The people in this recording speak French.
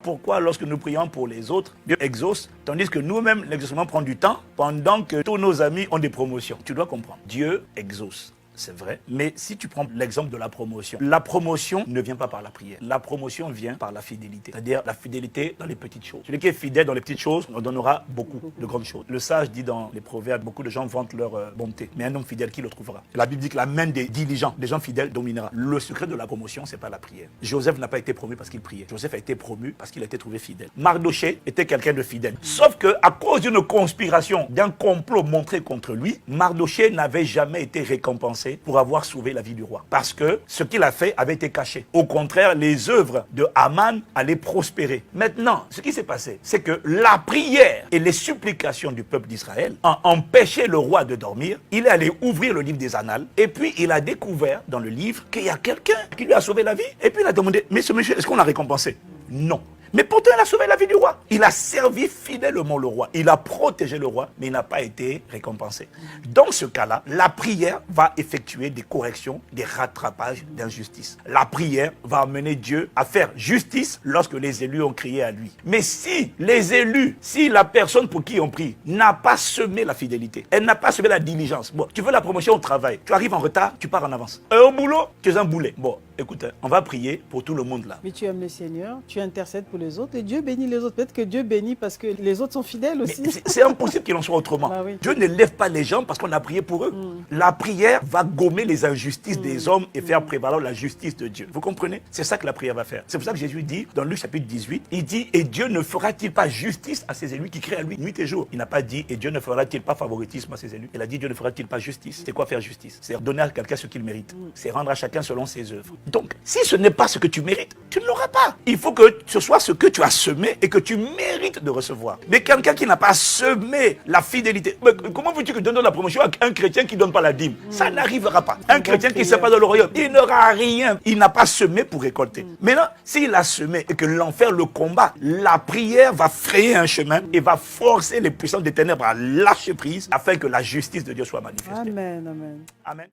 Pourquoi lorsque nous prions pour les autres, Dieu exauce, tandis que nous-mêmes, l'exaucement prend du temps pendant que tous nos amis ont des promotions. Tu dois comprendre, Dieu exauce. C'est vrai, mais si tu prends l'exemple de la promotion ne vient pas par la prière. La promotion vient par la fidélité, c'est-à-dire la fidélité dans les petites choses. Celui qui est fidèle dans les petites choses, on donnera beaucoup de grandes choses. Le sage dit dans les proverbes, beaucoup de gens vantent leur bonté, mais un homme fidèle, qui le trouvera? La Bible dit que la main des diligents, des gens fidèles, dominera. Le secret de la promotion, c'est pas la prière. Joseph n'a pas été promu parce qu'il priait. Joseph a été promu parce qu'il a été trouvé fidèle. Mardoché était quelqu'un de fidèle. Sauf que à cause d'une conspiration, d'un complot montré contre lui, Mardoché n'avait jamais été récompensé pour avoir sauvé la vie du roi. Parce que ce qu'il a fait avait été caché. Au contraire, les œuvres de Haman allaient prospérer. Maintenant, ce qui s'est passé, c'est que la prière et les supplications du peuple d'Israël ont empêché le roi de dormir. Il est allé ouvrir le livre des Annales et puis il a découvert dans le livre qu'il y a quelqu'un qui lui a sauvé la vie. Et puis il a demandé, mais ce monsieur, est-ce qu'on l'a récompensé? Non. Mais pourtant, il a sauvé la vie du roi. Il a servi fidèlement le roi. Il a protégé le roi, mais il n'a pas été récompensé. Dans ce cas-là, la prière va effectuer des corrections, des rattrapages d'injustice. La prière va amener Dieu à faire justice lorsque les élus ont crié à lui. Mais si les élus, si la personne pour qui on prie n'a pas semé la fidélité, elle n'a pas semé la diligence. Bon, tu veux la promotion au travail, tu arrives en retard, tu pars en avance. Et au boulot, tu es un boulet. Bon, écoute, on va prier pour tout le monde là. Mais tu aimes le Seigneur, tu intercèdes pour les autres et Dieu bénit les autres. Peut-être que Dieu bénit parce que les autres sont fidèles aussi. C'est impossible qu'il en soit autrement. Bah oui. Dieu ne lève pas les gens parce qu'on a prié pour eux. La prière va gommer les injustices des hommes et faire prévaloir la justice de Dieu. Vous comprenez? C'est ça que la prière va faire. C'est pour ça que Jésus dit, dans Luc chapitre 18, il dit, et Dieu ne fera-t-il pas justice à ses élus qui crient à lui nuit et jour? Il n'a pas dit, et Dieu ne fera-t-il pas favoritisme à ses élus? Il a dit, Dieu ne fera-t-il pas justice? C'est quoi faire justice? C'est donner à quelqu'un ce qu'il mérite. C'est rendre à chacun selon ses œuvres. Donc, si ce n'est pas ce que tu mérites, tu ne l'auras pas. Il faut que ce soit ce que tu as semé et que tu mérites de recevoir. Mais quelqu'un qui n'a pas semé la fidélité, mais comment veux-tu que tu donnes la promotion à un chrétien qui ne donne pas la dîme? Ça n'arrivera pas. Un chrétien qui ne sait pas dans le royaume, il n'aura rien. Il n'a pas semé pour récolter. Maintenant, s'il a semé et que l'enfer le combat, la prière va frayer un chemin et va forcer les puissances des ténèbres à lâcher prise afin que la justice de Dieu soit manifestée. Amen, amen. Amen.